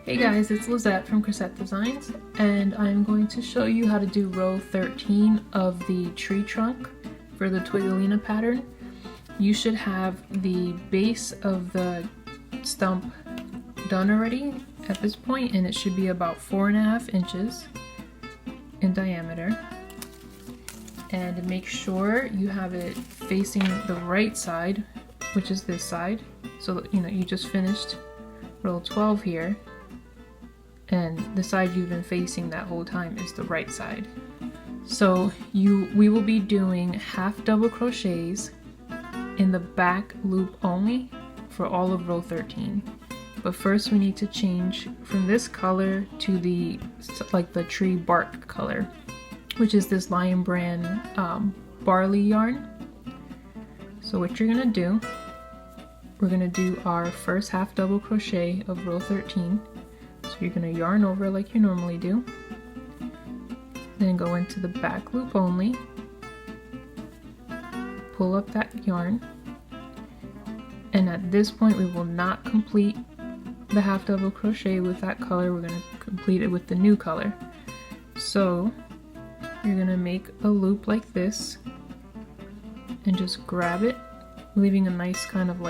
Hey guys, it's Lizette from Crochet Designs, and I'm going to show you how to do row 13 of the tree trunk for the Twigalina pattern. You should have the base of the stump done already at this point, and it should be about 4.5 inches in diameter. And make sure you have it facing the right side, which is this side. So that, you just finished row 12 here, and the side you've been facing that whole time is the right side. So we will be doing half double crochets in the back loop only for all of row 13. But first we need to change from this color to the tree bark color, which is this Lion Brand Barley yarn. So what you're gonna do, we're gonna do our first half double crochet of row 13. So you're gonna yarn over like you normally do, then go into the back loop only, pull up that yarn, and at this point we will not complete the half double crochet with that color. We're gonna complete it with the new color. So you're gonna make a loop like this and just grab it, leaving a nice kind of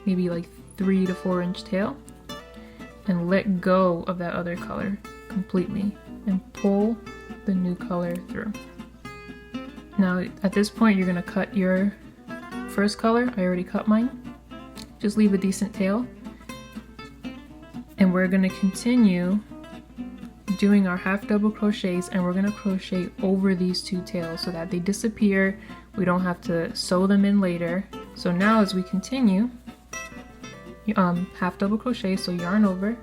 maybe 3 to 4 inch tail, and let go of that other color completely and pull the new color through. Now at this point you're gonna cut your first color. I already cut mine. Just leave a decent tail, and we're gonna continue doing our half double crochets, and we're gonna crochet over these two tails so that they disappear. We don't have to sew them in later. So now as we continue, half double crochet, so yarn over,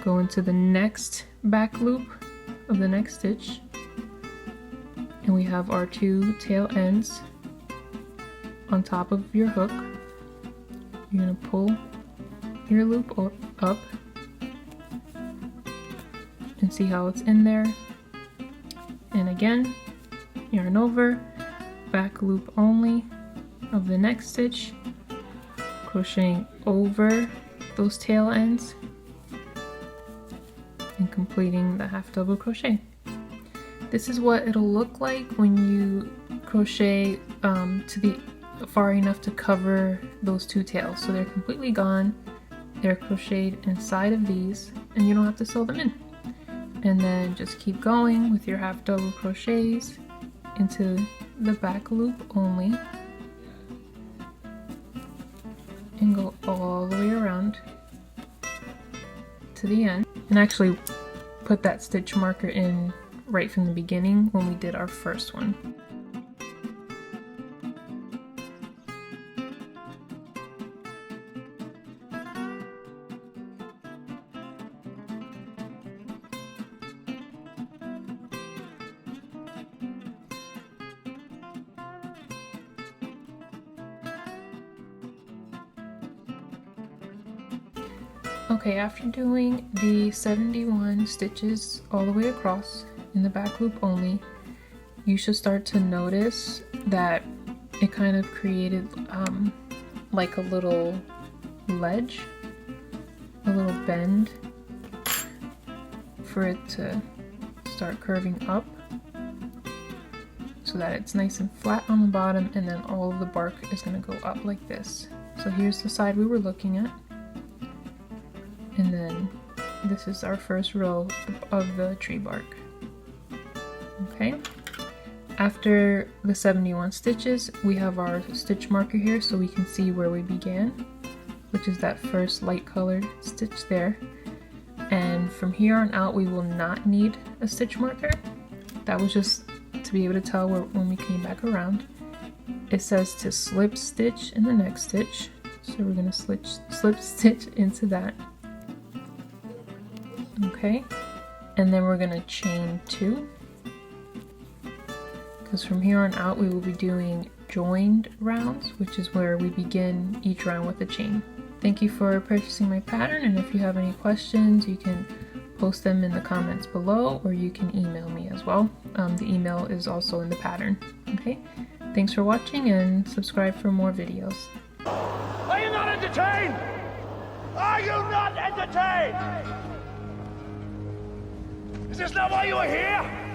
go into the next back loop of the next stitch, and we have our two tail ends on top of your hook. You're gonna pull your loop up and see how it's in there, and again yarn over, back loop only of the next stitch, crocheting over those tail ends and completing the half double crochet. This is what it'll look like when you crochet to the far enough to cover those two tails, so they're completely gone. They're crocheted inside of these, and you don't have to sew them in. And then just keep going with your half double crochets into the back loop only, and go all the way around to the end, and actually put that stitch marker in right from the beginning when we did our first one. Okay, after doing the 71 stitches all the way across in the back loop only, you should start to notice that it kind of created like a little ledge, a little bend for it to start curving up so that it's nice and flat on the bottom, and then all of the bark is going to go up like this. So here's the side we were looking at. And then this is our first row of the tree bark. Okay, after the 71 stitches, we have our stitch marker here so we can see where we began, which is that first light colored stitch there. And from here on out, we will not need a stitch marker. That was just to be able to tell when we came back around. It says to slip stitch in the next stitch, so we're going to slip stitch into that. Okay, and then we're gonna chain 2, because from here on out we will be doing joined rounds, which is where we begin each round with a chain. Thank you for purchasing my pattern, and if you have any questions you can post them in the comments below, or you can email me as well. The email is also in the pattern. Okay, thanks for watching, and subscribe for more videos. Are you not entertained? Are you not entertained? Is this not why you are here?